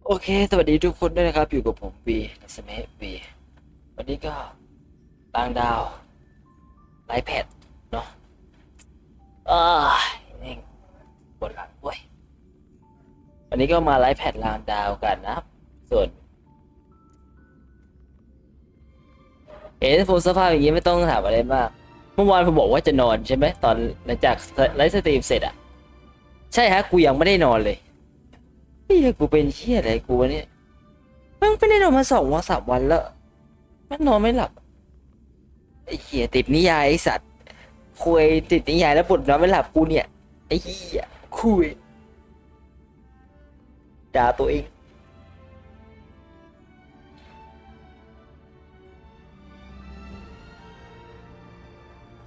โอเคสวัสดีทุกคนด้วยนะครับอยู่กับผมวีนัสเมะวีวันนี้ก็ต่างดาวไลฟ์แพดเนาะอ่านี่ปวดหลังเว้ยวันนี้ก็มาไลฟ์แพดลางดาวกันนะครับส่วนเห็นผมสภาพอย่างนี้ไม่ต้องถามอะไรมากเมื่อวานผมบอกว่าจะนอนใช่ไหมตอนหลังจากไลฟ์สตรีมเสร็จอ่ะใช่ฮะกูยังไม่ได้นอนเลยเฮ้ยกูเป็นเชี่ยอะไรกูวะเนี่ยมันไม่ได้นอนมา2 วัน 3 วันแล้วมันนอนไม่หลับไอ้เหี้ยติดนิยายไอ้สัตว์ คุยติดนิยายแล้วบ่นนอนไม่หลับกูเนี่ยไอ้เหี้ยคุยด่าตัวเอง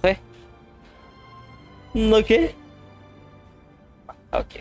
เฮ้ยโอเคโอเค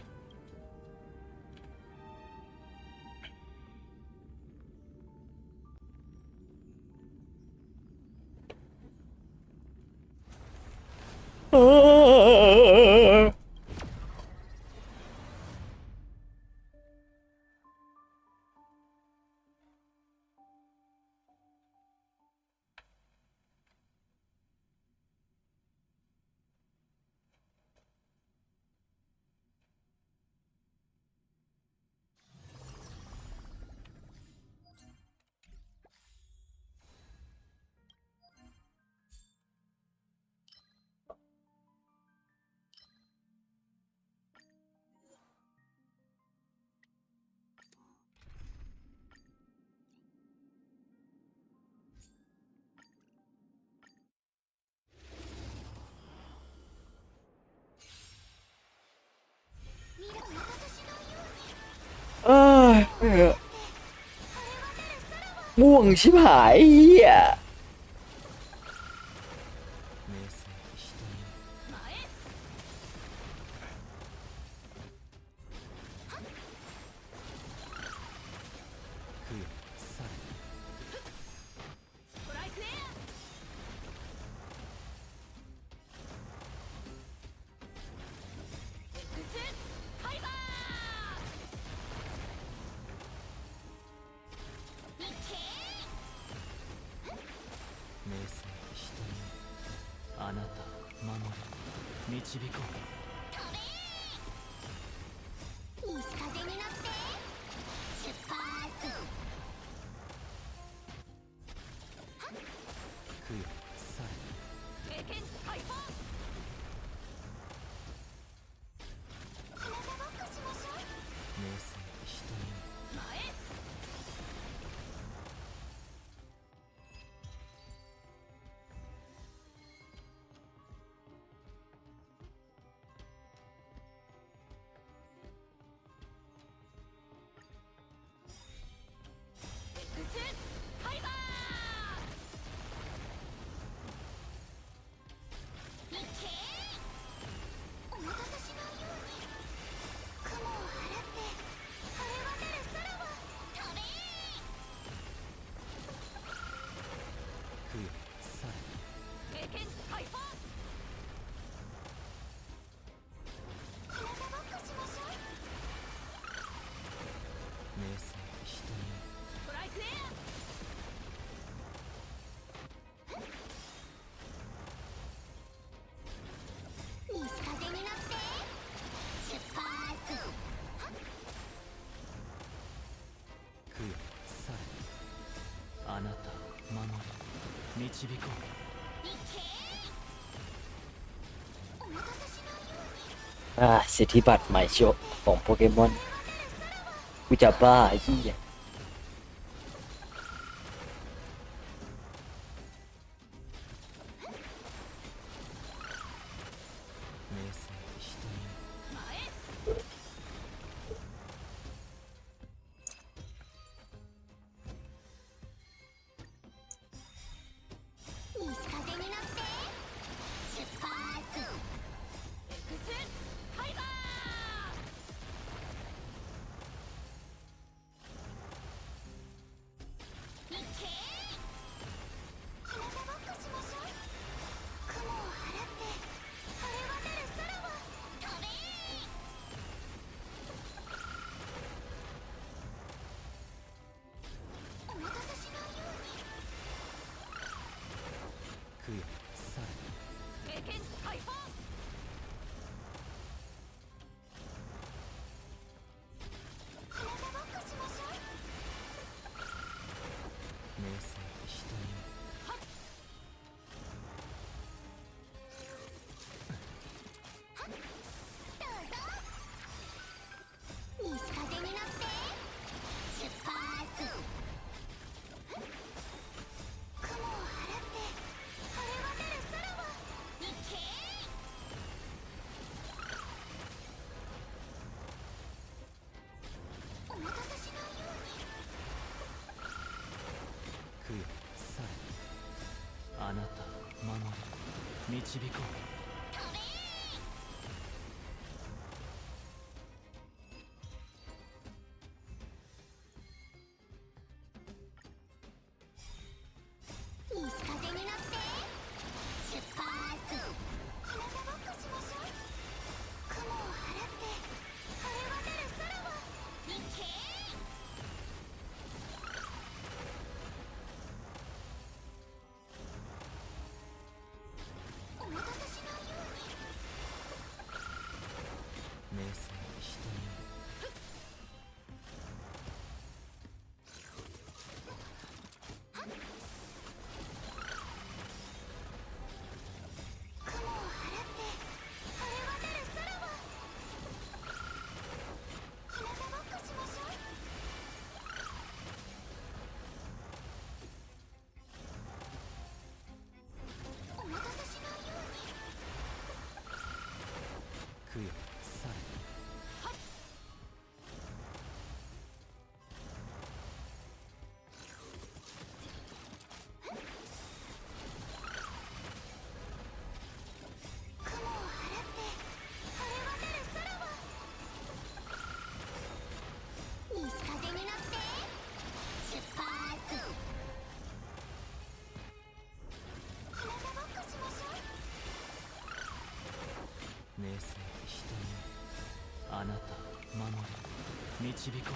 เออเออม่วงชิบหายเหี้ยสิทธิบัตรใหม่โชว์ของโปเกมอนกูจะบ้าไอ้เหี้ย導こう。西風に乗って出発。日向ぼっこしましょう。雲を払って晴れ渡る空を。日経お待たせしないように。明晰人に雲を払って晴れ渡る空を。日向ぼっこしましょう。お待たせしないように。供養され。雲を払って晴れ渡る空を。西風に乗って出発。日向ぼっこしましょう。明晰人にあなたを守り導こう。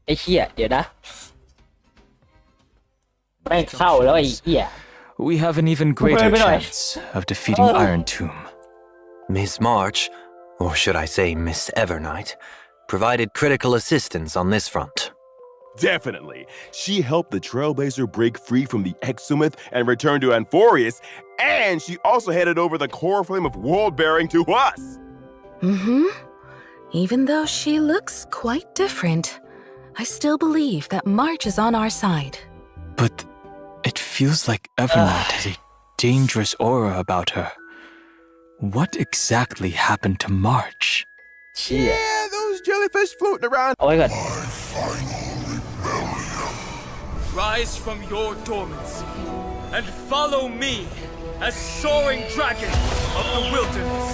ไอ้เหี้ยเดี๋ยวนะแม่งเข้าแล้วไอ้เหี้ย We have an even greater Wait, wait, wait. chance of defeating Oh. Iron Tomb. Miss March, or should I say Miss Evernight, provided critical assistance on this front. Definitely. She helped the Trailblazer break free from the Exumeth and return to Amphorius, and she also handed over the core flame of world-bearing to us. Mm-hmm. Even though she looks quite different, I still believe that March is on our side. But it feels like Evernight has a dangerous aura about her. What exactly happened to March? เชี่ย Yeah, those jellyfish floating around. เอาไว้ก่อน Rise from your dormancy and follow me as soaring dragon of the wilderness.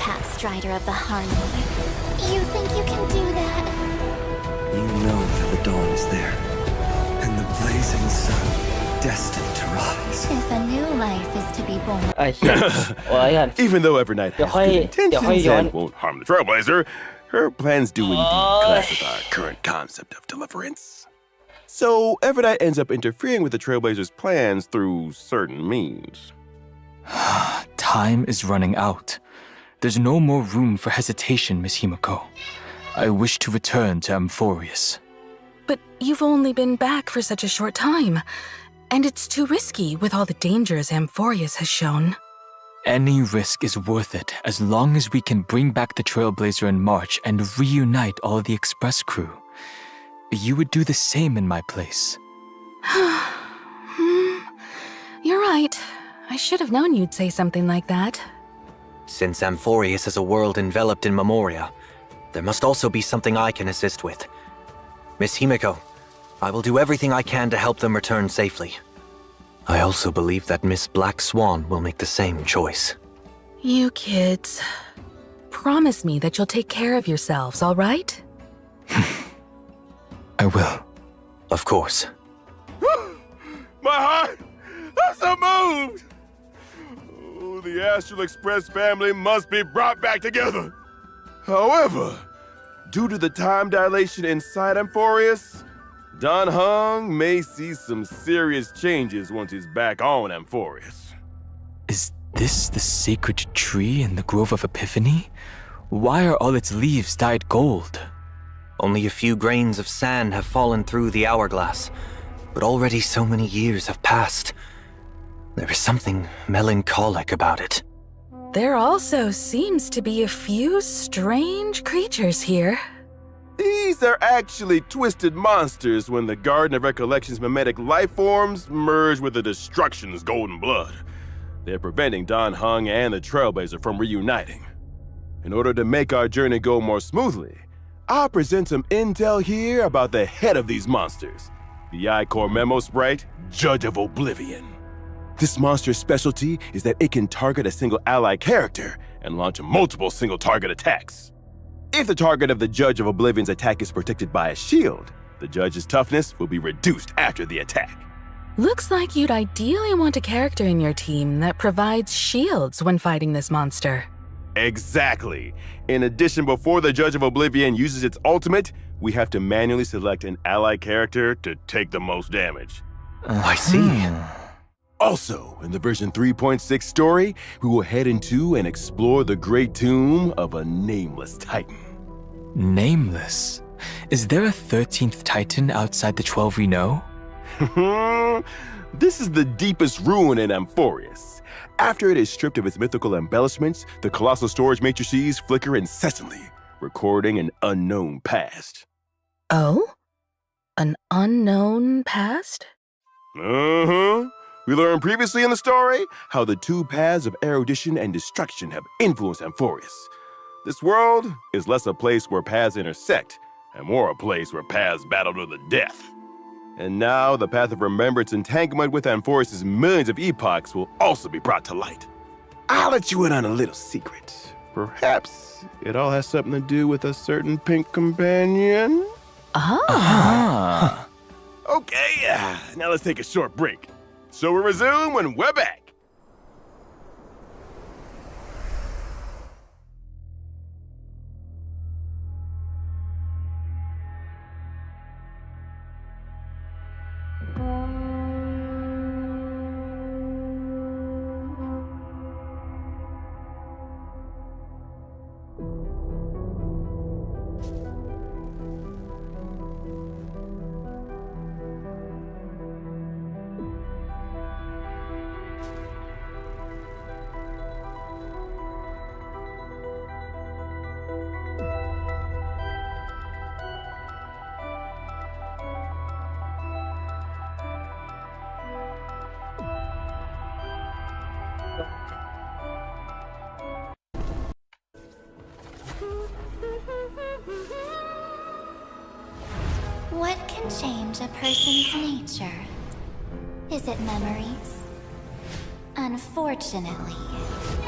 Path Strider of the Harmony. You think you can do that? You know that the dawn is there, and the blazing sun destined to rise. If a new life is to be born. ไอ้เหี้ยเอาไว้ก่อน Even though Evernight has good intentions and won't harm the Trailblazer, her plans do indeed clash with our current concept of deliverance. So Evernight ends up interfering with the Trailblazer's plans through certain means. Time is running out. There's no more room for hesitation, Miss Himiko. I wish to return to Amphorius. But you've only been back for such a short time, and it's too risky with all the dangers Amphorius has shown. Any risk is worth it as long as we can bring back the Trailblazer in March and reunite all the Express crew. You would do the same in my place. You're right. I should have known you'd say something like that. Since Amphorius is a world enveloped in Memoria, there must also be something I can assist with. Miss Himiko, I will do everything I can to help them return safely. I also believe that Miss Black Swan will make the same choice. You kids. Promise me that you'll take care of yourselves, all right? I will. Of course. My heart! I'm so moved! Oh, the Astral Express family must be brought back together. However, due to the time dilation inside Amphorius, Don Hung may see some serious changes once he's back on Amphorius. Is this the sacred tree in the Grove of Epiphany? Why are all its leaves dyed gold? Only a few grains of sand have fallen through the hourglass, but already so many years have passed. There is something melancholic about it. There also seems to be a few strange creatures here. These are actually twisted monsters when the Garden of Recollection's mimetic life forms merge with the Destruction's golden blood. They're preventing Don Hung and the Trailblazer from reuniting. In order to make our journey go more smoothly, I'll present some intel here about the head of these monsters, the I-Core Memo Sprite, Judge of Oblivion. This monster's specialty is that it can target a single ally character and launch multiple single-target attacks. If the target of the Judge of Oblivion's attack is protected by a shield, the Judge's toughness will be reduced after the attack. Looks like you'd ideally want a character in your team that provides shields when fighting this monster. Exactly. In addition, before the Judge of Oblivion uses its ultimate, we have to manually select an ally character to take the most damage. I see. Also, in the version 3.6 story, we will head into and explore the great tomb of a nameless titan. Nameless? Is there a 13th Titan outside the 12 we know? This is the deepest ruin in Amphorius. After it is stripped of its mythical embellishments, the colossal storage matrices flicker incessantly, recording an unknown past. Oh? An unknown past? Uh-huh. We learned previously in the story how the two paths of erudition and destruction have influenced Amphorius. This world is less a place where paths intersect and more a place where paths battle to the death. And now the path of remembrance entanglement with Amphorius' millions of epochs will also be brought to light. I'll let you in on a little secret. Perhaps it all has something to do with a certain pink companion? Ah. Okay, now let's take a short break. So we'll resume when we're back. can change a person's nature. Is it memories? Unfortunately,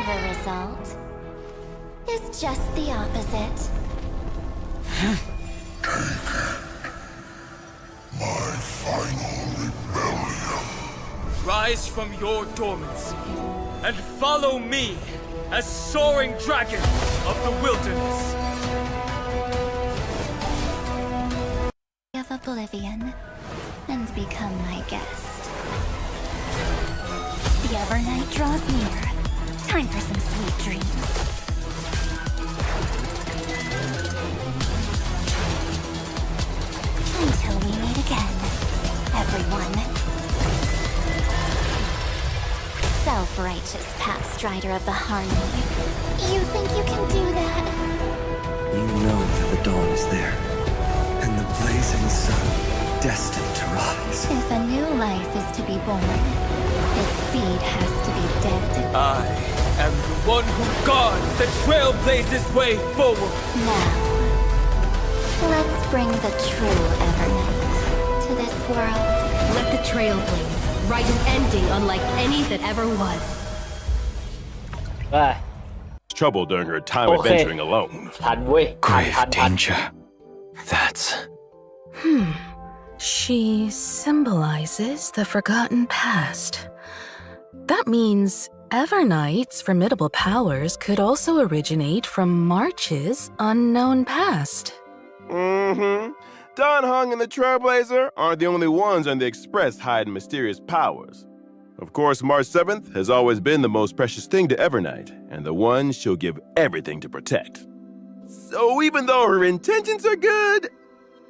the result is just the opposite. Rise from your dormancy and follow me as soaring dragon of the wilderness. Of oblivion and become my guest. The Evernight draws near. Time for some sweet dreams. Until we meet again, everyone. Self-righteous past rider of the harmony. You think you can do that? You know that the dawn is there, and the blazing sun destined to rise. If a new life is to be born, its seed has to be dead. I am the one who guards the trailblazer's way forward. Now, let's bring the true Evernight to this world. Let the trail blaze, write an ending unlike any that ever was. ว่า Trouble during her time Okay. adventuring alone. ทันเว้ยทัน Grave ทัน danger. That's. She symbolizes the forgotten past. That means Evernight's formidable powers could also originate from March's unknown past. Mm-hmm. Don Hung and the Trailblazer aren't the only ones on the Express hiding mysterious powers. Of course, March 7th has always been the most precious thing to Evernight, and the one she'll give everything to protect. So even though her intentions are good,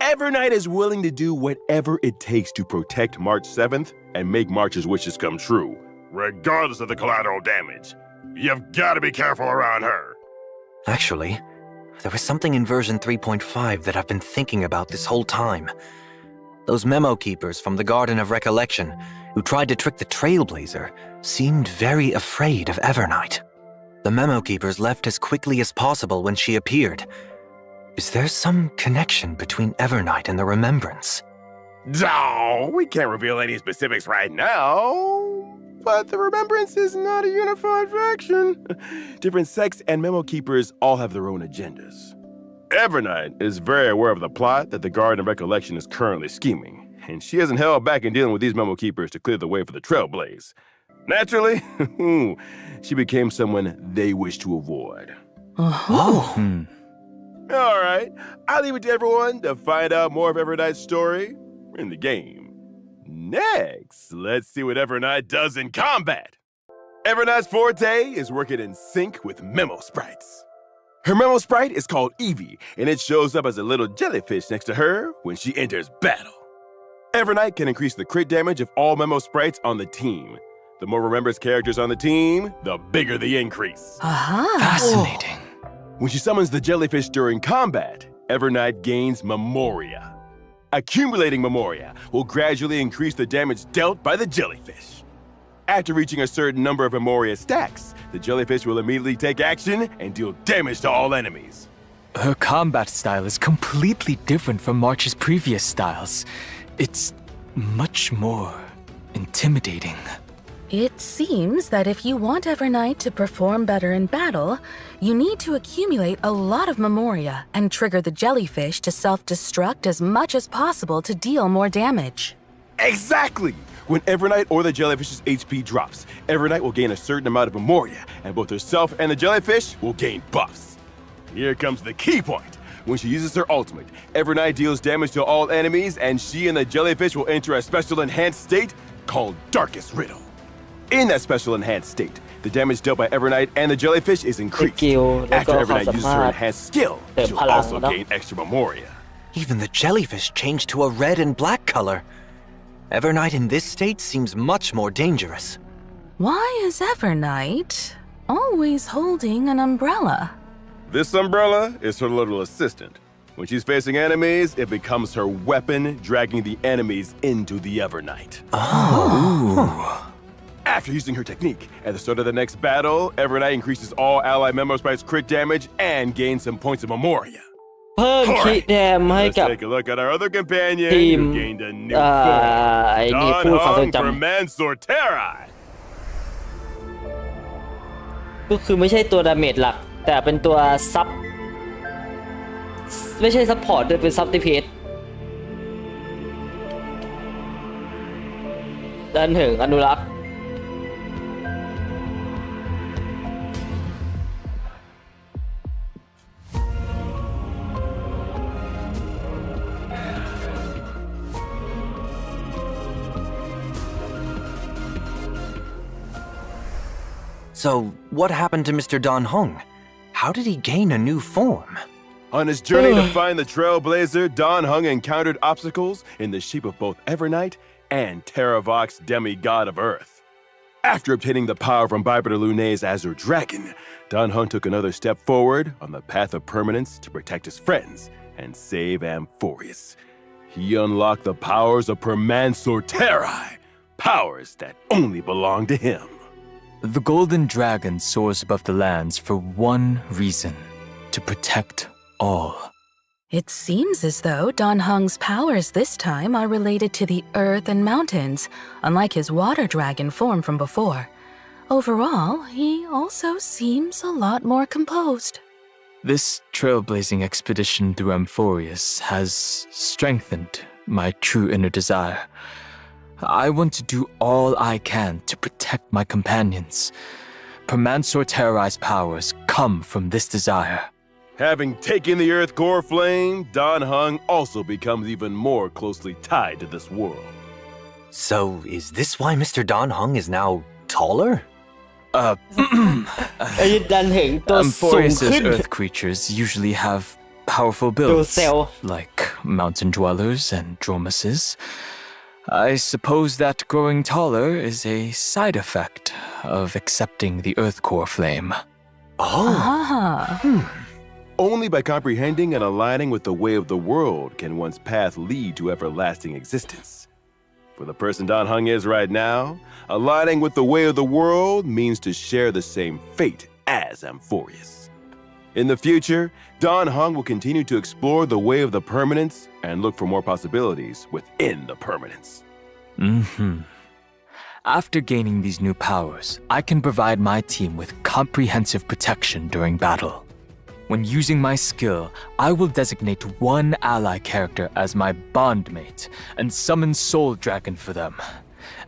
Evernight is willing to do whatever it takes to protect March 7th and make March's wishes come true, regardless of the collateral damage. You've got to be careful around her. Actually, there was something in version 3.5 that I've been thinking about this whole time. Those memo keepers from the Garden of Recollection who tried to trick the Trailblazer seemed very afraid of Evernight. The memo keepers left as quickly as possible when she appeared. Is there some connection between Evernight and the Remembrance? Oh, we can't reveal any specifics right now. But the Remembrance is not a unified faction. Different sects and memo keepers all have their own agendas. Evernight is very aware of the plot that the Garden of Recollection is currently scheming, and she hasn't held back in dealing with these memo keepers to clear the way for the Trailblaze. Naturally, she became someone they wish to avoid. All right, I'll leave it to everyone to find out more of Evernight's story in the game. Next, let's see what Evernight does in combat. Evernight's forte is working in sync with Memo Sprites. Her Memo Sprite is called Evie, and it shows up as a little jellyfish next to her when she enters battle. Evernight can increase the crit damage of all Memo Sprites on the team. The more Remembrance characters on the team, the bigger the increase. Fascinating. When she summons the jellyfish during combat, Evernight gains Memoria. Accumulating Memoria will gradually increase the damage dealt by the jellyfish. After reaching a certain number of Memoria stacks, the jellyfish will immediately take action and deal damage to all enemies. Her combat style is completely different from March's previous styles. It's much more intimidating. It seems that if you want Evernight to perform better in battle, you need to accumulate a lot of Memoria and trigger the jellyfish to self-destruct as much as possible to deal more damage. Exactly! When Evernight or the jellyfish's HP drops, Evernight will gain a certain amount of Memoria, and both herself and the jellyfish will gain buffs. Here comes the key point. When she uses her ultimate, Evernight deals damage to all enemies, and she and the jellyfish will enter a special enhanced state called Darkest Riddle. In that special enhanced state, the damage dealt by Evernight and the jellyfish is increased. สกิลแล้ว After ก็ความ Evernight สา uses มา her รถ enhanced skill, เติม she'll พลัง also เนาะ gain extra Memoria. Even the jellyfish changed to a red and black color. Evernight in this state seems much more dangerous. Why is Evernight always holding an umbrella? This umbrella is her little assistant. When she's facing enemies, it becomes her weapon, dragging the enemies into the Evernight. After using her technique, at the start of the next battle, Evernight increases all ally Memo Sprites' crit damage and gains some points of Memoria. เพิ่มคีย์แดมให้ Let's กับ take a look at our other companion Team, who gained a new form. ไอ้นี่ Don พูดความทรง Hung จ for Mansorteri. ำก็คือไม่ใช่ตัวดาเมจหลัก แต่เป็นตัวซับไม่ใช่ซับพอร์ตด้วยเป็นซับติเพจดันถึงอนุรักษ์ So, what happened to Mr. Don Hung? How did he gain a new form? On his journey to find the Trailblazer, Don Hung encountered obstacles in the shape of both Evernight and Terravox, demigod of Earth. After obtaining the power from Bipedal Lune's Azure Dragon, Don Hung took another step forward on the path of permanence to protect his friends and save Amphorius. He unlocked the powers of Permansorteri, powers that only belong to him. The golden dragon soars above the lands for one reason: to protect all. It seems as though Don Hung's powers this time are related to the earth and mountains, unlike his water dragon form from before. Overall, he also seems a lot more composed. This trailblazing expedition through Amphorius has strengthened my true inner desire. I want to do all I can to protect my companions. Permansorteri's powers come from this desire. Having taken the Earth Core Flame, Don Hung also becomes even more closely tied to this world. So, is this why Mr. Don Hung is now taller? ไอ้ดันถึงตัวสูง Amphorius's ขึ้น earth creatures usually have powerful Those builds, cell. like mountain dwellers and dromuses. I suppose that growing taller is a side effect of accepting the Earth Core Flame. Ah. Only by comprehending and aligning with the way of the world can one's path lead to everlasting existence. For the person Don Hung is right now, aligning with the way of the world means to share the same fate as Amphorius. In the future, Don Hung will continue to explore the way of the permanence and look for more possibilities within the permanence. After gaining these new powers, I can provide my team with comprehensive protection during battle. When using my skill, I will designate one ally character as my bondmate and summon Soul Dragon for them.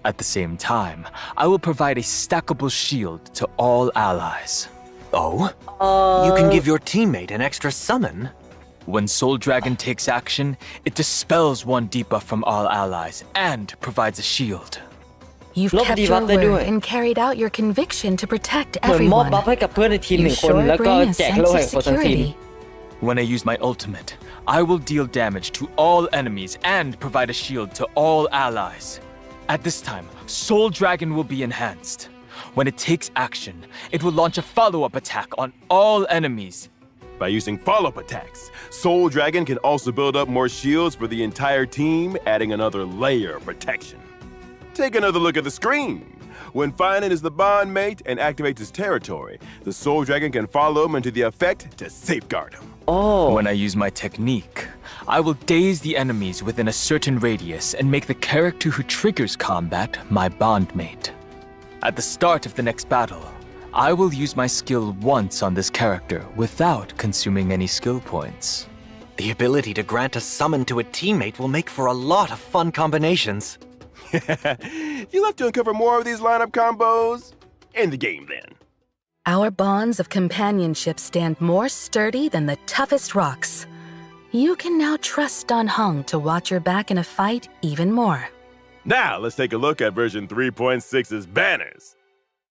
At the same time, I will provide a stackable shield to all allies. Oh? You can give your teammate an extra summon? When Soul Dragon takes action, it dispels one debuff from all allies and provides a shield. You've Love kept the your buff they do word it. and carried out your conviction to protect เหมือนมอบ everyone. บัฟให้กับเพื่อนในทีมห You นึ่งคน sure แล้วก็ bring a แจก sense โล่ of แห่งคนทั้งทีม security. When I use my ultimate, I will deal damage to all enemies and provide a shield to all allies. At this time, Soul Dragon will be enhanced. When it takes action, it will launch a follow-up attack on all enemies. By using follow-up attacks, Soul Dragon can also build up more shields for the entire team, adding another layer of protection. Take another look at the screen. When phainon is the bondmate and activates his territory, the Soul Dragon can follow him into the effect to safeguard him. When I use my technique, I will daze the enemies within a certain radius and make the character who triggers combat my bondmate. At the start of the next battle, I will use my skill once on this character without consuming any skill points. The ability to grant a summon to a teammate will make for a lot of fun combinations. You'll have to uncover more of these lineup combos in the game then. Our bonds of companionship stand more sturdy than the toughest rocks. You can now trust Don Hung to watch your back in a fight even more. Now, let's take a look at version 3.6's banners.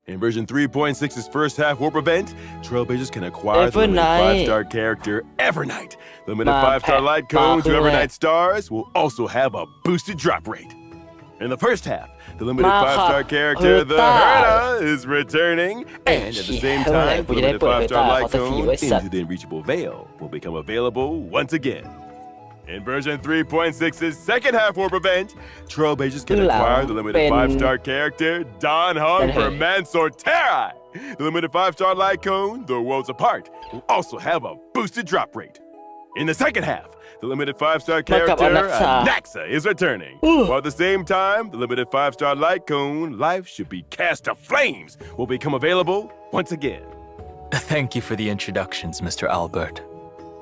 In version 3.6's first half warp event, Trailblazers can acquire the limited Evernight. 5-star character Evernight. Limited Ma 5-star pet light cone to bakulet. Evernight stars will also have a boosted drop rate. In the first half, the limited Ma 5-star pet character The bakulet. Herda is returning, and at the same time, the limited 5-star light cone Into the Unreachable Veil will become available once again. In version 3.6's second half warp event, Trailblazers can acquire the limited 5-star character Don Hung for Mansorteri. The limited 5-star light cone, The Worlds Apart, will also have a boosted drop rate. In the second half, the limited 5-star Back up, character Alexa. Anaxa is returning. While at the same time, the limited 5-star light cone, Life Should Be Cast to Flames, will become available once again. Thank you for the introductions, Mr. Albert.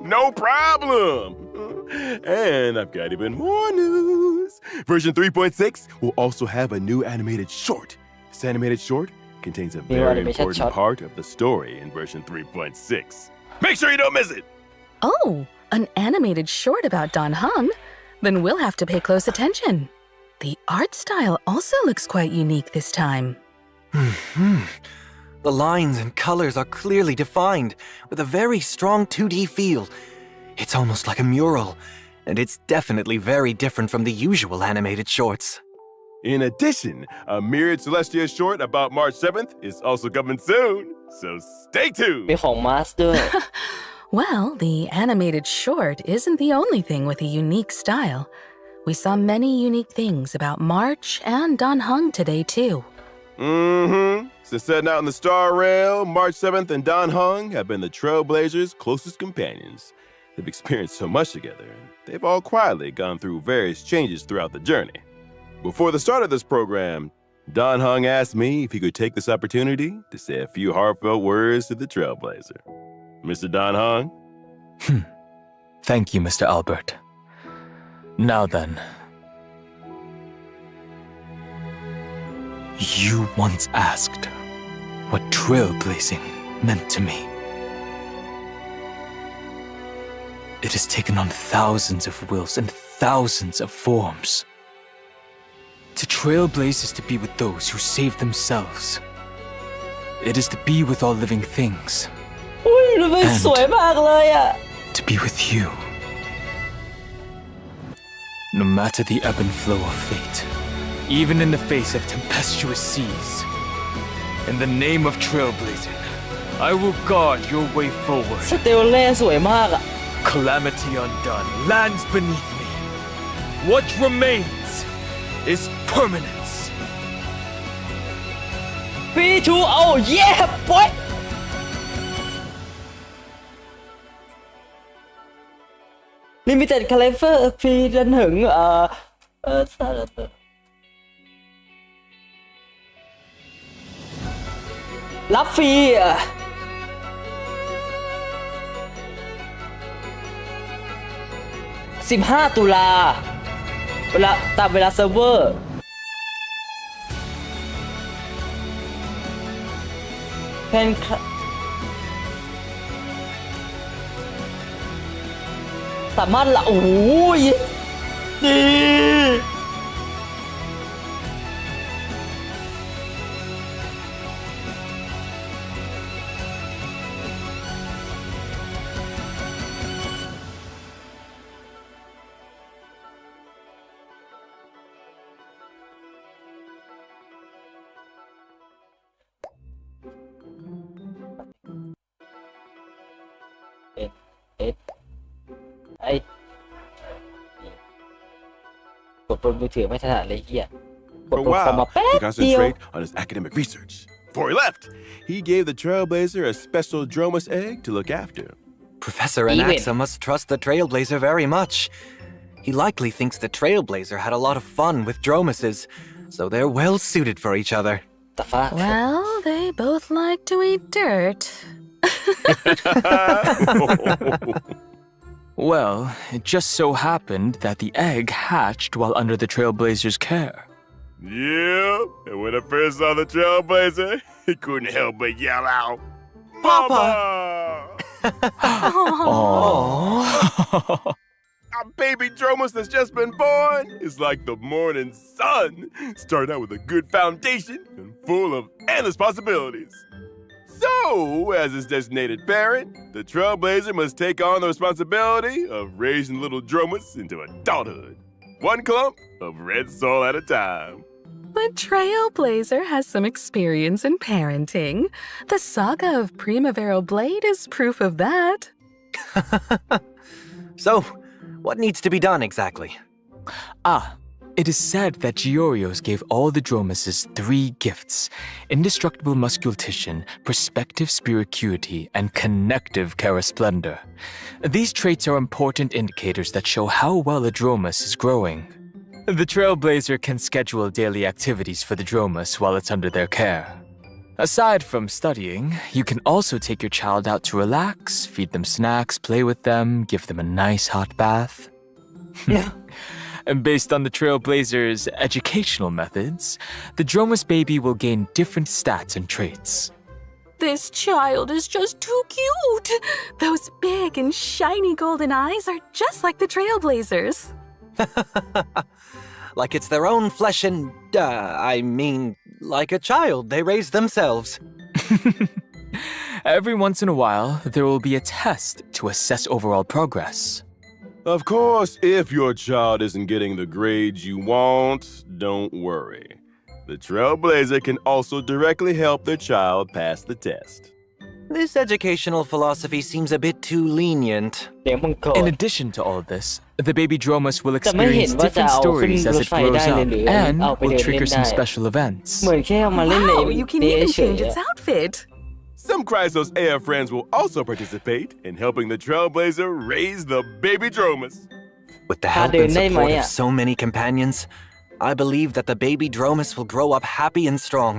No problem! And I've got even more news. Version 3.6 will also have a new animated short. This animated short contains a very animated important short. part of the story in version 3.6. Make sure you don't miss it! Oh, an animated short about Don Hung? Then we'll have to pay close attention. The art style also looks quite unique this time. The lines and colors are clearly defined, with a very strong 2D feel. It's almost like a mural, and it's definitely very different from the usual animated shorts. In addition, a Myriad Celestia short about March 7th is also coming soon, so stay มี tuned! ของมาสด้วย Well, the animated short isn't the only thing with a unique style. We saw many unique things about March and Don Hung today, too. Since setting out in the Star Rail, March 7th and Don Hung have been the Trailblazers' closest companions. They've experienced so much together, and they've all quietly gone through various changes throughout the journey. Before the start of this program, Don Hung asked me if he could take this opportunity to say a few heartfelt words to the Trailblazer. Mr. Don Hung? Thank you, Mr. Albert. Now then. You once asked what trailblazing meant to me. It has taken on thousands of wills and thousands of forms. To trailblaze is to be with those who save themselves. It is to be with all living things. อุ้ยดูเป็นสวยมากเลยอ่ะ To be with you. No matter the ebb and flow of fate, even in the face of tempestuous seas, in the name of trailblazing, I will guard your way forward. สเตลเล่สวยมากอ่ะ Calamity undone lands beneath me. What remains is permanence. 3-2 oh yeah boy Limited Collector ฟรีจนถึงรับฟรี15 ตุลาเวลาตามเวลาเซิร์ฟเวอร์เป็นสามารถละโอ้ยดีไอ้กดบนมือถือไม่ถนัดเลยเฮียกด For บ a นคอมมา while, แป๊บ to เดียว concentrate on his academic research. Before he left, he gave the Trailblazer a special Dromus egg to look after. Professor Anaxa must trust the Trailblazer very much. He likely thinks the Trailblazer had a lot of fun with Dromuses, so they're well suited for each other. The fuck Well, they both like to eat dirt. Well, it just so happened that the egg hatched while under the Trailblazer's care. Yeah, and when I first saw the Trailblazer, he couldn't help but yell out, Papa! Our baby Dromus that's just been born is like the morning sun. Starting out with a good foundation and full of endless possibilities. So, as his designated parent, the Trailblazer must take on the responsibility of raising little Dromus into adulthood. One clump of red soil at a time. The Trailblazer has some experience in parenting. The saga of Primavera Blade is proof of that. So, what needs to be done exactly? It is said that Giorios gave all the Dromuses 3 gifts: indestructible musculation, perspective spiricuity, and connective charasplendor. These traits are important indicators that show how well a Dromus is growing. The Trailblazer can schedule daily activities for the Dromus while it's under their care. Aside from studying, you can also take your child out to relax, feed them snacks, play with them, give them a nice hot bath. And based on the Trailblazer's educational methods, the Dromus baby will gain different stats and traits. This child is just too cute. Those big and shiny golden eyes are just like the Trailblazers. Like it's their own flesh and, like a child they raise themselves. Every once in a while, there will be a test to assess overall progress. Of course, if your child isn't getting the grades you want, don't worry. The Trailblazer can also directly help their child pass the test. This educational philosophy seems a bit too lenient. เสียงมังกร In addition to all of this, the baby Dromus will แต่ไม่เห็น experience ว่าจะ different เอาขึ้น stories ร as ถ it ไฟ grows ได้เลย up หรือ and เอาไป will เดินเล่น trigger ได้ some special events. เหมือนแค่เอามาเล่นใน Wow, you can even เฉย change ๆ its อะ outfit. Some Chrysos AF friends will also participate in helping the Trailblazer raise the baby Dromus. With the help and support of so many companions, I believe that the baby Dromus will grow up happy and strong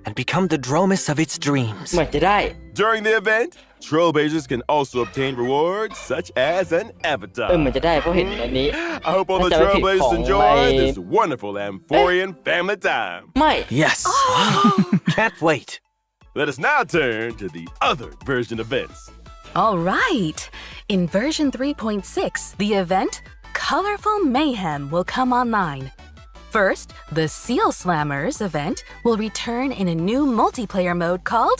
and become the Dromus of its dreams. เหมือนจะได้ During the event, Trailblazers can also obtain rewards such as an avatar. เหมือนจะได้เพราะเห็นอันนี้ I hope all the น่าจะไม่ผิด Trailblazers ของ enjoy ใน this wonderful Amphorian family time. ไม่ Yes! Can't wait. Let us now turn to the other version events. All right. In version 3.6, the event Colorful Mayhem will come online. First, the Seal Slammers event will return in a new multiplayer mode called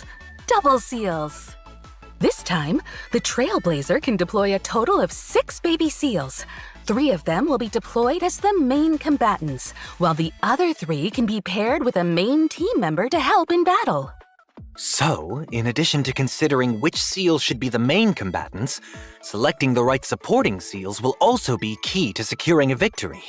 Double Seals. This time, the Trailblazer can deploy a total of 6 baby seals. 3 of them will be deployed as the main combatants, while the other 3 can be paired with a main team member to help in battle. So, in addition to considering which seals should be the main combatants, selecting the right supporting seals will also be key to securing a victory.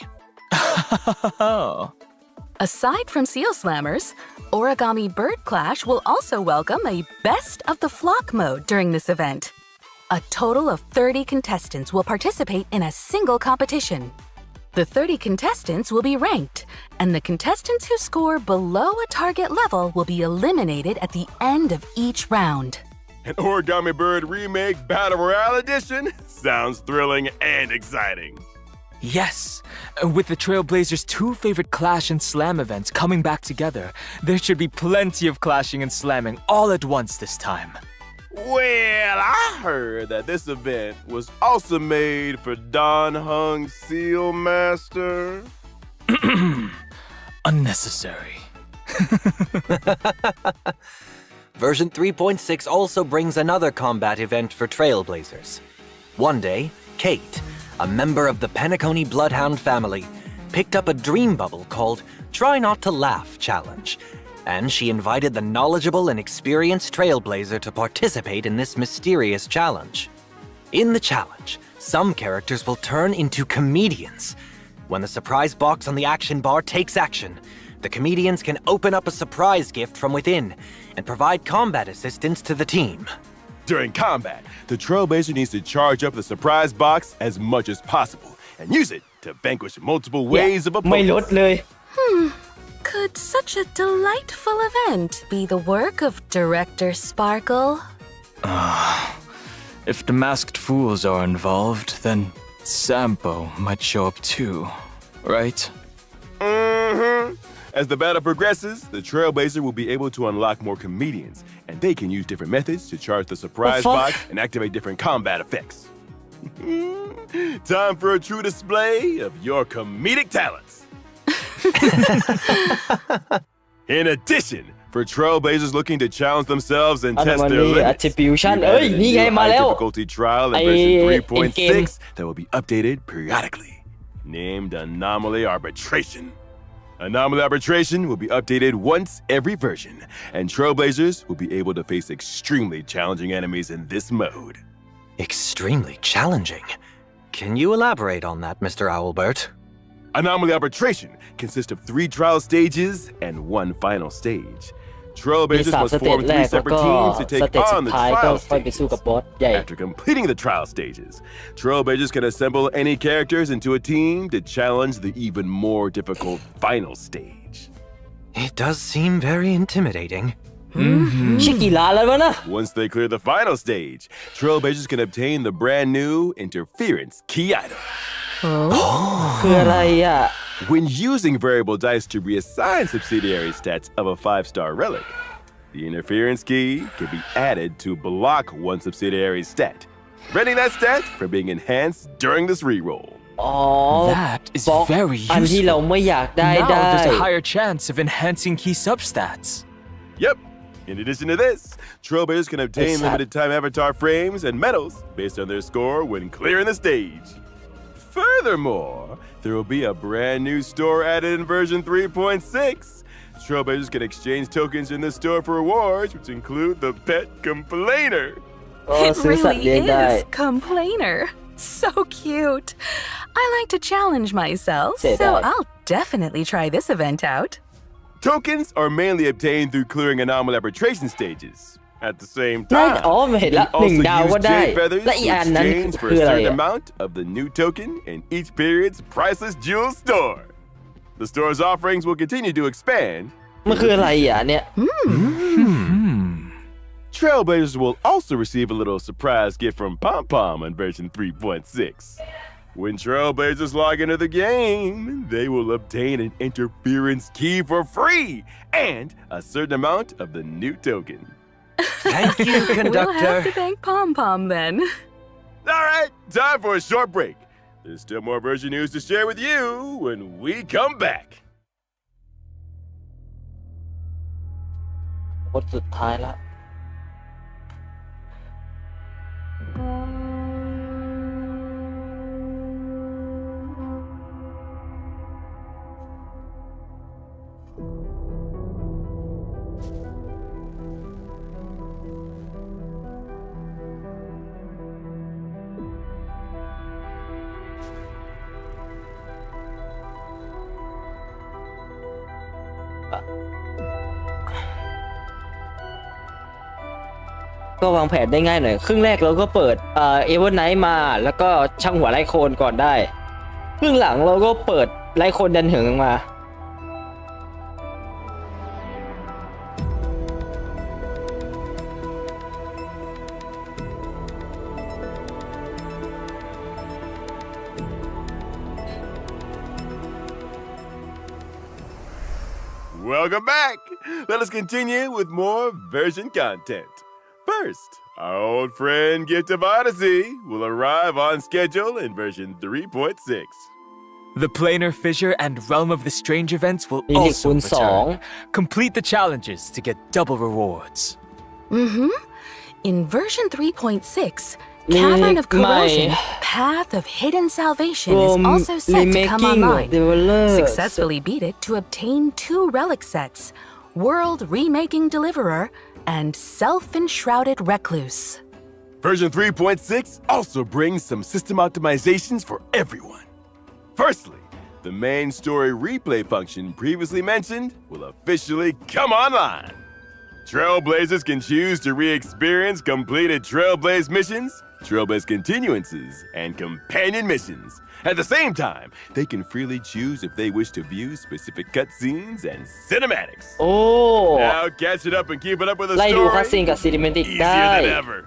Aside from Seal Slammers, Origami Bird Clash will also welcome a Best of the Flock mode during this event. A total of 30 contestants will participate in a single competition. The 30 contestants will be ranked, and the contestants who score below a target level will be eliminated at the end of each round. An Origami Bird Remake Battle Royale Edition sounds thrilling and exciting. Yes! With the Trailblazers' 2 favorite Clash and Slam events coming back together, there should be plenty of clashing and slamming all at once this time. Well, I heard that this event was also made for Don Hung Seal Master. Unnecessary. Version 3.6 also brings another combat event for Trailblazers. One day, Kate, a member of the Penacony Bloodhound family, picked up a dream bubble called Try Not to Laugh Challenge, and she invited the knowledgeable and experienced Trailblazer to participate in this mysterious challenge. In the challenge, some characters will turn into comedians. When the surprise box on the action bar takes action, the comedians can open up a surprise gift from within and provide combat assistance to the team. During combat, the Trailblazer needs to charge up the surprise box as much as possible and use it to vanquish multiple waves of ไม่ลด opponents. เลย Could such a delightful event be the work of Director Sparkle? If the masked fools are involved, then Sampo might show up too, right? As the battle progresses, the Trailblazer will be able to unlock more comedians, and they can use different methods to charge the surprise fuck? box and activate different combat effects. Time for a true display of your comedic talents. In addition, for Trailblazers looking to challenge themselves and อัน test มัน their มี limits, attribution we've เอ้ย added a นี่ไง new มาแล้ว high difficulty trial in ไอ้ version เกม 3.6 that will be updated periodically, named Anomaly Arbitration. Anomaly Arbitration will be updated once every version, and Trailblazers will be able to face extremely challenging enemies in this mode. Extremely challenging. Can you elaborate on that, Mr. Owlbert? Anomaly arbitration consists of 3 trial stages and 1 final stage. มี Trailblazers 3 must สเตจ form แร 3 กแล้วก็ separate teams to ส take เตจสุ on ด the ท้ายก็ trial ค่อยไปสู้ stages. กับบอสใหญ่ After completing the trial stages, Trailblazers can assemble any characters into a team to challenge the even more difficult final stage. It does seem very intimidating. ชิกี่ล้านแล้ววะนะ Once they clear the final stage, Trailblazers can obtain the brand new Interference Key item. คืออะไรอ่ะ When using variable dice to reassign subsidiary stats of a 5-star relic, the Interference Key can be added to block one subsidiary stat, preventing that stat from being enhanced during this reroll. อ๋อ That is บล็อก very อันที่เรา useful. ไม่อยากได้ Now ได้ there's a higher chance of enhancing key substats. Yep. In addition to this, Trailblazers can obtain Exact. limited time avatar frames and medals based on their score when clearing the stage. Furthermore, there will be a brand new store added in version 3.6. Trailblazers can exchange tokens in the store for rewards, which include the Pet Complainer. ก็ It ซื้อสัตว์ really เลี้ยงได้ is Complainer. So cute. I like to challenge myself, Say so that. I'll definitely try this event out. Tokens are mainly obtained through clearing anomaly arbitration stages. At the same ได้ time, อ๋อไม่เห็น you ละ can 1 ดาว also ก็ use ได้ jade feathers และอีก to อันนั้น exchange for คือ a อะไร certain อ่ะ amount of the new token in each period's priceless jewel store. The store's offerings will continue to expand. มันคืออะไรอ่ะเนี่ย Trailblazers will also receive a little surprise gift from Pom Pom in version 3.6. When Trailblazers log into the game, they will obtain an interference key for free and a certain amount of the new token. Thank you, We'll have conductor. to thank Pom Pom then. All right, time for a short break. There's still more version news to share with you when we come back. บทสุดท้ายละ ก็วางแผนได้ง่ายหน่อย ครึ่งแรกเราก็เปิดเอเวอร์ไนท์มา แล้วก็ช่างหัวไล่โคลนก่อนได้ ครึ่งหลังเราก็เปิดไล่โคลนดันเหิงมา Welcome back. Let us continue with more version content. First, our old friend Gift of Odyssey will arrive on schedule in version 3.6. The Planar Fissure and Realm of the Strange events will นี่ also คูณ return. Complete the challenges to get double rewards. In version 3.6, Remake Cavern of ใหม่ Corrosion, Path of Hidden Salvation is also set to come Remaking online. Developer Successfully beat it to obtain 2 relic sets, World Remaking Deliverer and Self-Enshrouded Recluse. Version 3.6 also brings some system optimizations for everyone. Firstly, the main story replay function previously mentioned will officially come online. Trailblazers can choose to re-experience completed Trailblaze missions, Trailblaze continuances, and companion missions. At the same time, they can freely choose if they wish to view specific cutscenes and cinematics. โอ้ Now catch it up and keep it up with the ไล่ดู story. คัสซีนกับซีนิเมติกได้ Easier than ever.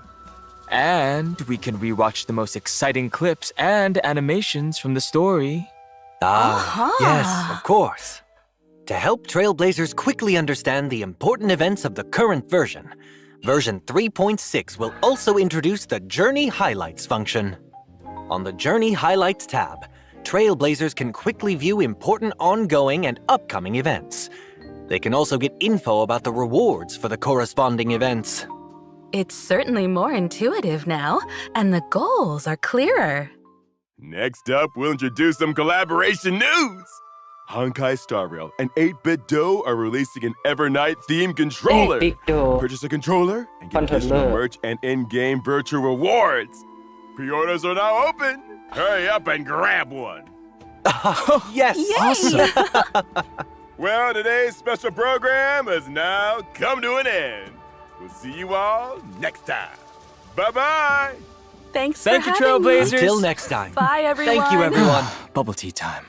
And we can rewatch the most exciting clips and animations from the story. Yes, of course. To help Trailblazers quickly understand the important events of the current version, version 3.6 will also introduce the Journey Highlights function. On the Journey Highlights tab, Trailblazers can quickly view important ongoing and upcoming events. They can also get info about the rewards for the corresponding events. It's certainly more intuitive now, and the goals are clearer. Next up, we'll introduce some collaboration news. Honkai Star Rail and 8-Bit Do are releasing an Evernight themed controller. 8-Bit Do Purchase a controller and get additional Controller merch and in-game virtual rewards. Pre-orders are now open. Hurry up and grab one. Yes! Awesome. Well, today's special program has now come to an end. We'll see you all next time. Bye-bye. Thanks Thank for you, having me. Trailblazers. Until next time. Bye, everyone. Thank you, everyone. Bubble tea time.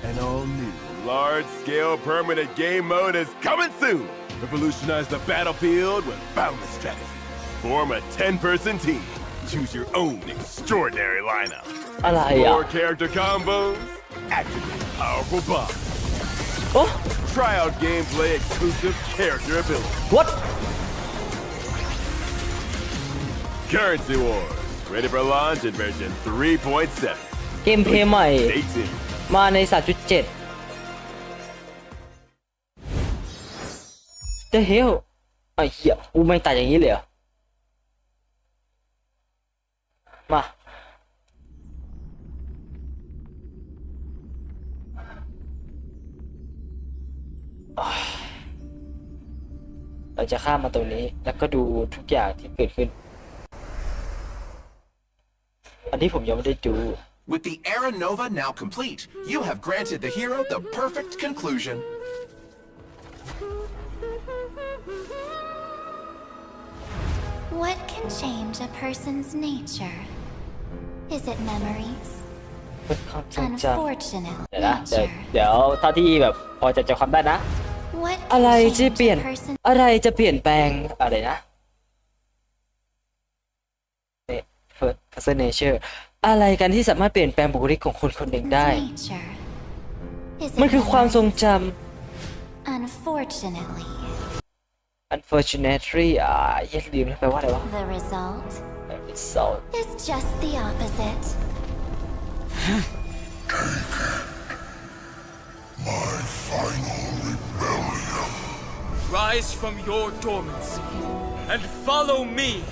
An all-new, large-scale permanent game mode is coming soon. Revolutionize the battlefield with boundless strategy. Form a 10-person team. Choose your own extraordinary lineup. อะไรอ่ะ Four character combos. Activate powerful bombs. โอ้ Try out gameplay exclusive character ability. what Currency Wars. Ready for launch in version 3.7. เกมเพลย์ใหม่ Stay tuned. มาใน 3.7 The hell ไอ้เหี้ยกูไม่ตายอย่างนี้เลยเหรอมาเราจะข้ามมาตรงนี้แล้วก็ดูทุกอย่างที่เกิดขึ้นอันนี้ผมยังไม่ได้ดู With the Era Nova now complete, you have granted the hero the perfect conclusion. What can change a person's nature? Is it memories? เป็นความทรงจำ Unfortunate เดี๋ยวนะ nature. เดี๋ยวเท่าที่แบบพอจะจำความได้นะ What อะไร can จะ change เปลี่ยน a person? อะไรจะเปลี่ยนแปลงอะไรนะเนี่ย first nature อะไรกันที่สามารถเปลี่ยนแปลงบุคลิกของคนคนหนึ่งได้ Nature. Is มัน it คือความทรง memories? จ Unfortunately, ำ unfortunately ยัดลืมแปลว่าอะไรวะ the result result is just the opposite. Rise from your dormancy and follow me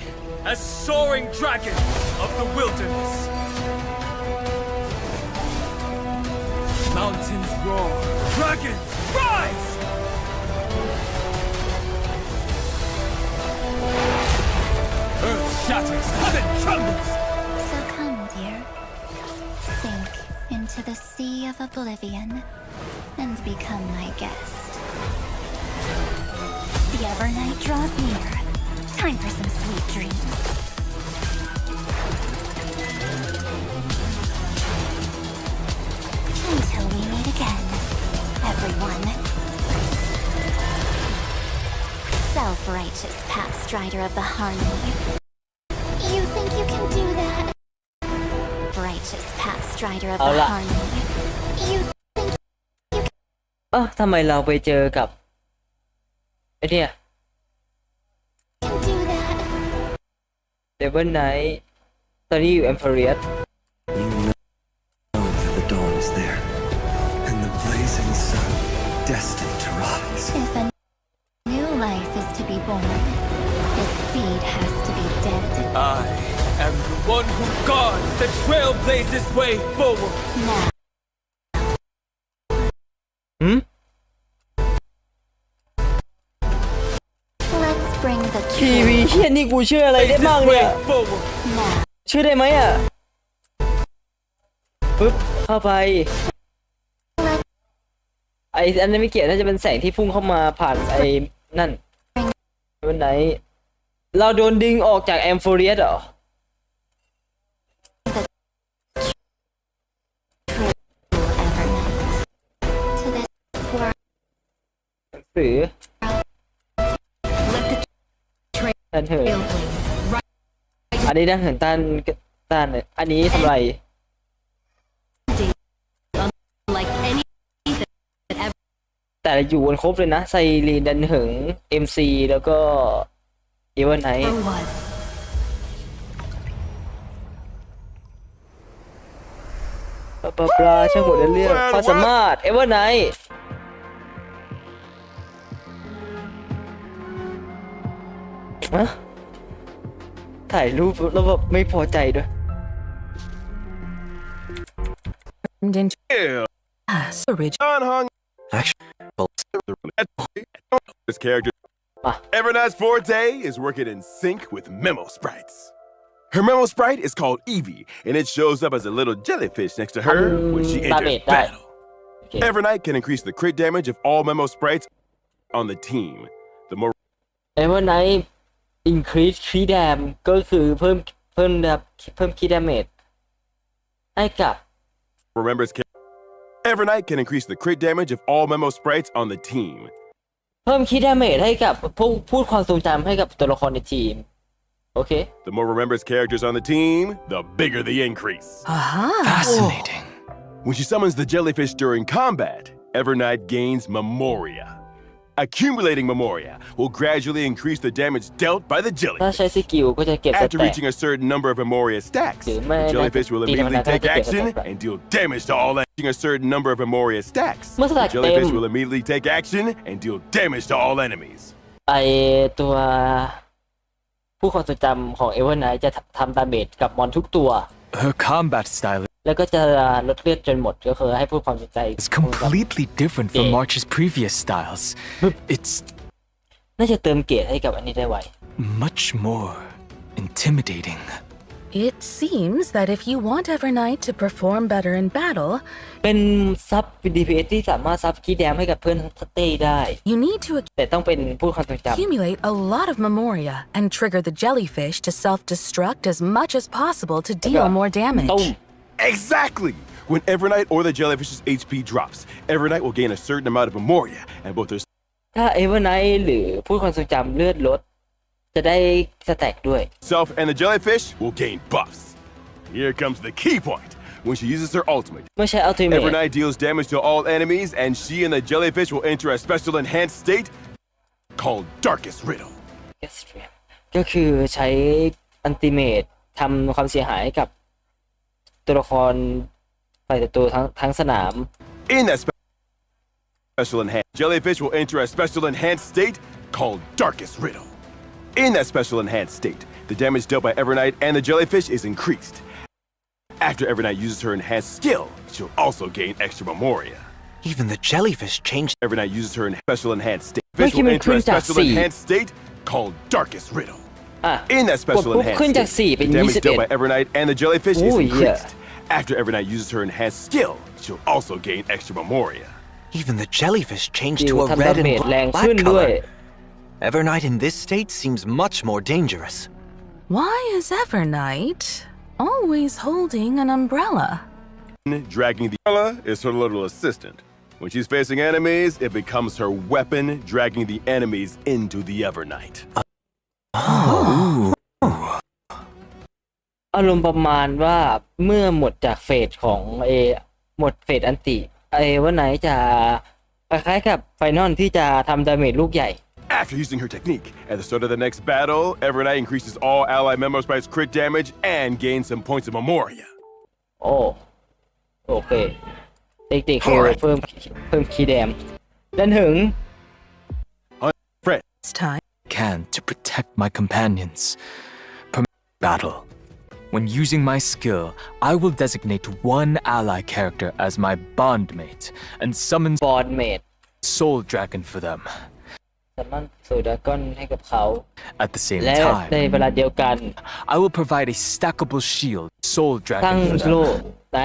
as soaring dragon of the wilderness. Mountains roar, dragons rise! Earth shatters, heaven trembles! So come, dear. Sink into the sea of oblivion and become my guest. The Evernight draws near. Time for some sweet dreams. Until we meet again, everyone. Self-righteous path strider of the harmony. You think you can do that? Righteous path strider of the Hola. harmony. You think ทำไมเราไปเจอกับไอ้เนี่ย you can do that? Devil Knight ตอนนี้อยู่ Emporius You know that the dawn is there, and the blazing sun destined to rise. If a new life is to be born, its seed has to be dead. I am the one who guards the trailblazer's way forward. Now, หืม let's bring the ทีวี truth เฮียนี่กูเชื่ออะไรได้บ้างเนี่ย Way forward. now. เชื่อได้ไหมอ่ะปึ๊บเข้าไป ไออันนั้นไม่เกี่ยวน่าจะเป็นแสงที่พุ่งเข้ามาผ่านไอ้นั่นวันไหน เราโดนดึงออกจากแอมโฟเรียสเหรอ Evernight. To this world, หนังสือ Let the ตันเหิน trailblaze right อันนี้ดันเหินต้านเลยอันนี้ทำไร unlike any that ever แต่อยู่บนครบเลยนะไซรีนดันเหิง MC แล้วก็เอเวอร์ไนท์ was. ปลาช่างหมดเรื่องความสามารถเอเวอร์ไนท์อะถ่ายรูปแล้วแบบไม่พอใจด้วย Into Yeah. original. Don Hung. Actually, This character. Ah. Evernight's forte is working in sync with memo sprites. Her memo sprite is called Evie, and it shows up as a little jellyfish next to her when she enters damage ได้ battle. Evernight can increase the crit damage of all memo sprites on the team. The more ไอ้วันไหน increase key dam ก็คือเพิ่ม key damage ให้กับ remembers Evernight can increase the crit damage of all memo sprites on the team. เพิ่ม key damage ให้กับพูดความทรงจำให้กับตัวละครในทีมโอเค The more remembers characters on the team, the bigger the increase. Fascinating. When she summons the jellyfish during combat, Evernight gains Memoria. Accumulating Memoria will gradually increase the damage dealt by the ถ้า jellyfish. ใช้สกิลก็จะเก็บส After แต็ก reaching a certain number of Memoria stacks, the man, jellyfish will that's- immediately take that's- action and deal damage to all reaching a certain number of Memoria stacks. เมื่อสแต็ก The jellyfish เต็ม will immediately take action and deal damage to all enemies. ไอตัวผู้ความทรงจำของเอเวอร์ไนท์จะทำดาเมจกับมอนทุกตัว Her combat style แล้วก็จะลดเลือดจนหมดก็คือให้พูดความจำใจ is completely different from Yeah. March's previous styles. It's น่าจะเติมเกรดให้กับอันนี้ได้ไว much more intimidating. It seems that if you want Evernight to perform better in battle, เป็นซับ DPS ที่สามารถซับคีย์แดมให้กับเพื่อนสเตย์ได้ you need to แต่ต้องเป็นผู้ความทรงจำ accumulate a lot of Memoria and trigger the jellyfish to self-destruct as much as possible to deal more ตุ้ม damage. Exactly! When Evernight or the jellyfish's HP drops, Evernight will gain a certain amount of Memoria, and both their ถ้าเอเวอร์ไนท์หรือผู้ความทรงจำเลือดลดจะได้สแต็กด้วย self and the jellyfish will gain buffs. Here comes the key point. When she uses her ultimate, เมื่อใช้อัลติเมท Evernight deals damage to all enemies, and she and the jellyfish will enter a special enhanced state called Darkest Riddle. ก็คือใช้อัลติเมททำความเสียหายให้กับตัวละครฝ่ายศัตรูทั้งสนาม In that special enhanced, jellyfish will enter a special enhanced state called Darkest Riddle. In that special enhanced state, the damage dealt by Evernight and the jellyfish is increased. After Evernight uses her enhanced skill, she'll also gain extra Memoria. Even the jellyfish changed. Evernight uses her special enhanced state. Look, Fish will you enter a mean special Queen enhanced state called Darkest Riddle. อ่ะ In that special กดปุ๊บ enhanced ขึ้นจาก state, 4เป็น the damage dealt by 21 Evernight and the jellyfish is Oh, yeah. increased. After Evernight uses her enhanced skill, she'll also gain extra Memoria. Even the jellyfish changed ดิว to a ทำ red ดาเม and จแรง black ขึ้นด้วย color. Evernight in this state seems much more dangerous. Why is Evernight always holding an umbrella? Dragging the umbrella is her little assistant. When she's facing enemies, it becomes her weapon, dragging the enemies into the Evernight. อารมณ์ประมาณว่าเมื่อหมดจากเฟสของหมดเฟสอันติว่าไหนจะคล้ายๆกับไฟนอลที่จะทำดาเมจลูกใหญ่ After using her technique, at the start of the next battle, Evernight increases all allied memo sprites crit damage and gains some points of Memoria. โอเคเด็กๆคือเพิ่มคีย์แดมดันถึง Friend, It's time. Can to protect my companions from battle. When using my skill, I will designate one ally character as my bondmate and summon บอลเมด Soul Dragon for them. สามารถโซดากอนให้กับเขา At the same และใน time, เวลาเดียวกัน I will provide a stackable shield, Soul ตั้ง Dragon for โล่ them. ไหน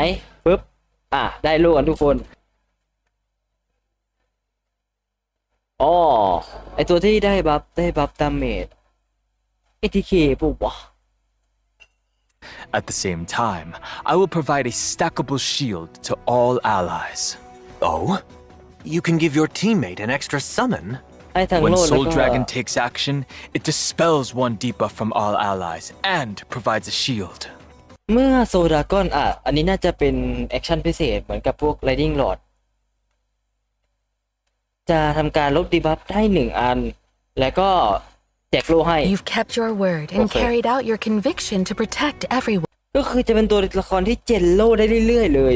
ปึ๊บได้โล่กันทุกคนไอตัวที่ได้บัฟดาเมจ ATK ปุ๊บวะ At the same time, I will provide a stackable shield to all allies. Oh? You can give your teammate an extra summon? ให้ทั้ง When โล่แล้ว Soul ก็ Dragon takes action, it dispels one debuff from all allies and provides a shield. เมื่อโซดากอนอันนี้น่าจะเป็นแอคชั่นพิเศษเหมือนกับพวก Lightning Rod จะทำการลบดีบัฟได้1 อัน แล้วก็แจกโล่ให้ You've kept your word and Okay. carried out your conviction to protect everyone. ก็คือจะเป็นตัวละครที่เจนโล่ได้เรื่อยๆเลย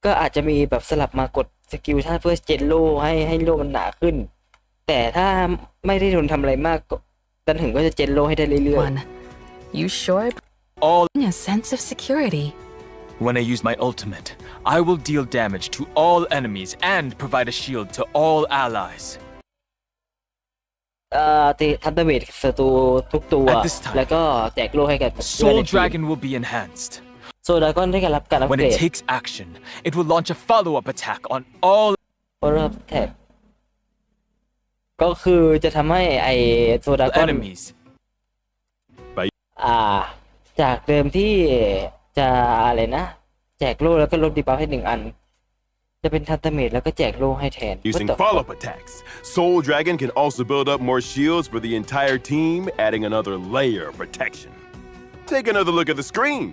ก็อาจจะมีแบบสลับมากดสกิลท่าเพื่อเจนโล่ให้โล่มันหนาขึ้น แต่ถ้าไม่ได้โดนทำอะไรมากก็ดันถึงก็จะเจนโล่ให้ได้เรื่อย You sure All bring a sense of security. When I use my ultimate, I will deal damage to all enemies and provide a shield to all allies. ตีทันเดอร์เมดศัตรูทุกตัว At this time แล้วก็แจกโล่ให้กับ Soul Dragon will be enhanced. โซดราก้อนได้การรับการอัป When เกร it ด takes action, it will launch a follow-up attack on all เพราะแท็กก็คือจะทำให้ไอโซดราก้อน enemies. จากเดิมที่จะอะไรนะ แจกโล่แล้วก็ลดดีบัฟให้1 อัน จะเป็นทันเดอร์เมดแล้วก็แจกโล่ให้แทน Using follow-up attacks, Soul Dragon can also build up more shields for the entire team, adding another layer of protection. Take another look at the screen.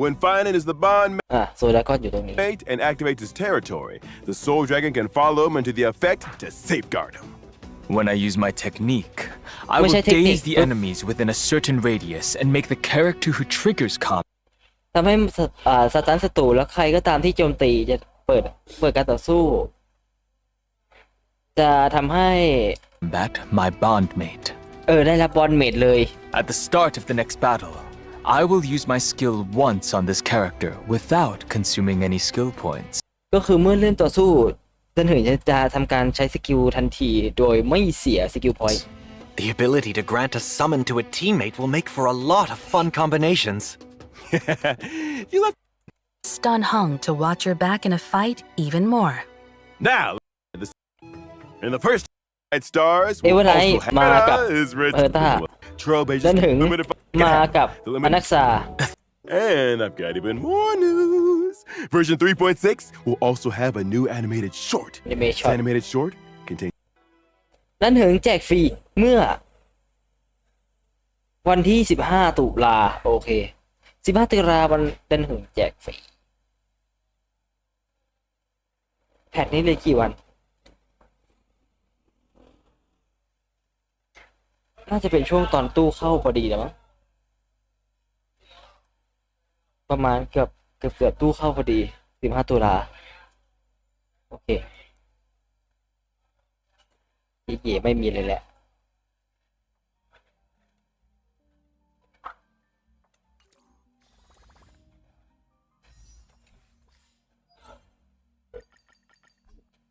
When phainon is the bond โซดราก้อนอยู่ตรงนี้ mate and activates his territory, the Soul Dragon can follow him into the effect to safeguard him. When I use my technique, I will daze the enemies within a certain radius and make the character who triggers combat ทำให้สตันศัตรูแล้วใครก็ตามที่โจมตีจะเปิดการต่อสู้ จะทำให้ my bondmate. ได้รับบอลเมดเลย At the start of the next battle, I will use my skill once on this character without consuming any skill points. ก็คือเมื่อเริ่มต่อสู้เซนเหินจะทำการใช้สกิลทันทีโดยไม่เสียสกิลพอยต์ The ability to grant a summon to a teammate will make for a lot of fun combinations. You left Stun Hung to watch your back in a fight even more. now. In the first Night Stars, เอเวอ will ร์ไนท์ also มากับ have is เออต้า Trailblazers เซนเหิน limited มากับ the อ limited นักษา And I've got even more news. Version 3.6 will also have a new animated short. This animated short contains นั่นเหิงแจกฟรีเมื่อ วันที่15 ตุลาโอเค15 ตุลาวันนั่นเหิงแจกฟรีแพทนี้เลยกี่วันน่าจะเป็นช่วงตอนตู้เข้าพอดีแล้วมั้งประมาณเกือบตู้เข้าพอดี15 ตุลาโอเคเย่ไม่มีเลยแหละ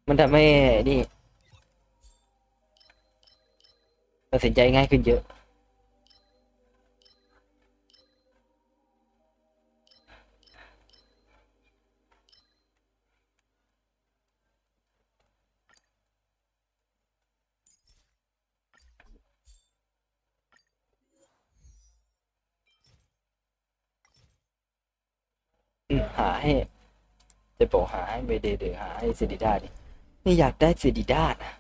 มันทำให้นี่ตัดสินใจง่ายขึ้นเยอะหาให้จะบอกหาให้เมเดย์หรือหาให้เซดิด้าดินี่อยากได้เซดิด้านะ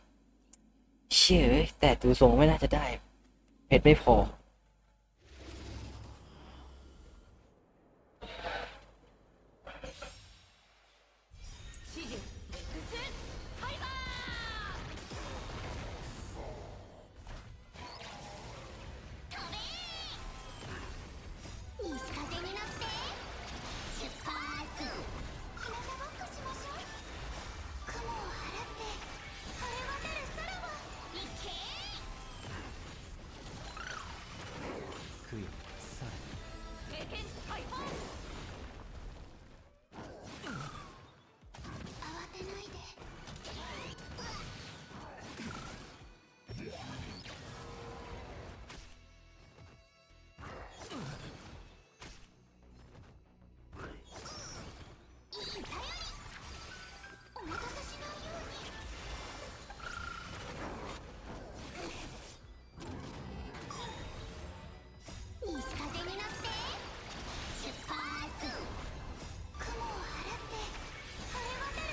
เชื่อแต่ดูทรงไม่น่าจะได้เพชรไม่พอ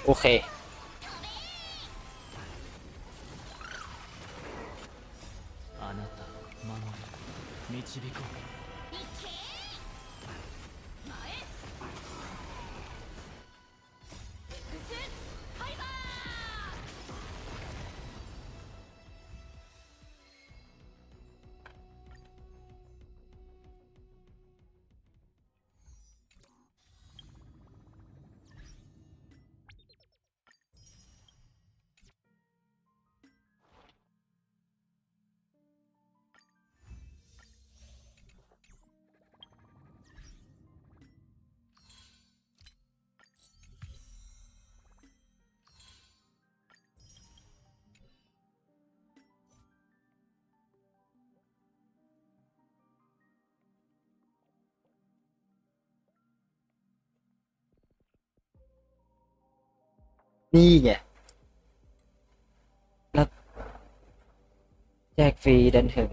โอเค นี่ไงแล้วแจกฟรีดันถึง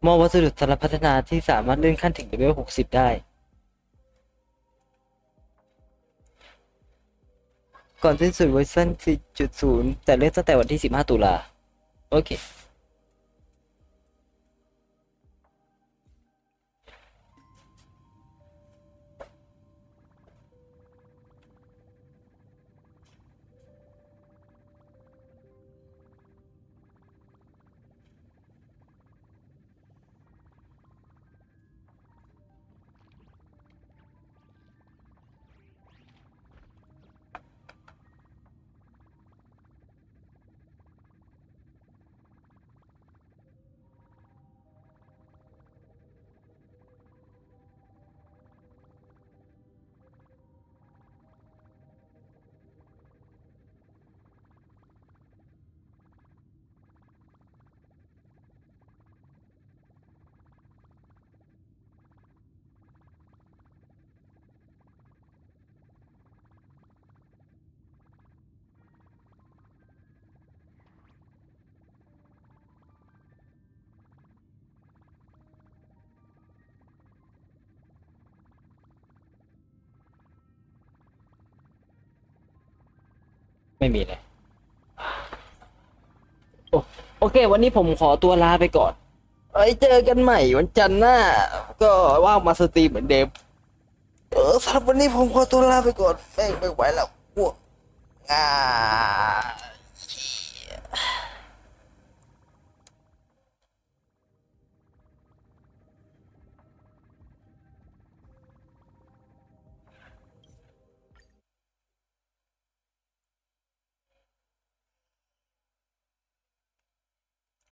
มอบวัสดุสำหรับพัฒนาที่สามารถเลื่อนขั้นถึงเลเวล60 ได้ ก่อนสิ้นสุดเวอร์ชัน 4.0 แต่เริ่มตั้งแต่วันที่ 15 ตุลาโอเคไม่มีเลยโอเค วันนี้ผมขอตัวลาไปก่อนไว้เจอกันใหม่วันจันทร์หน้า ก็ว่างมาสตรีมเหมือนเดิมสำหรับวันนี้ผมขอตัวลาไปก่อนไม่ไหวแล้วง่า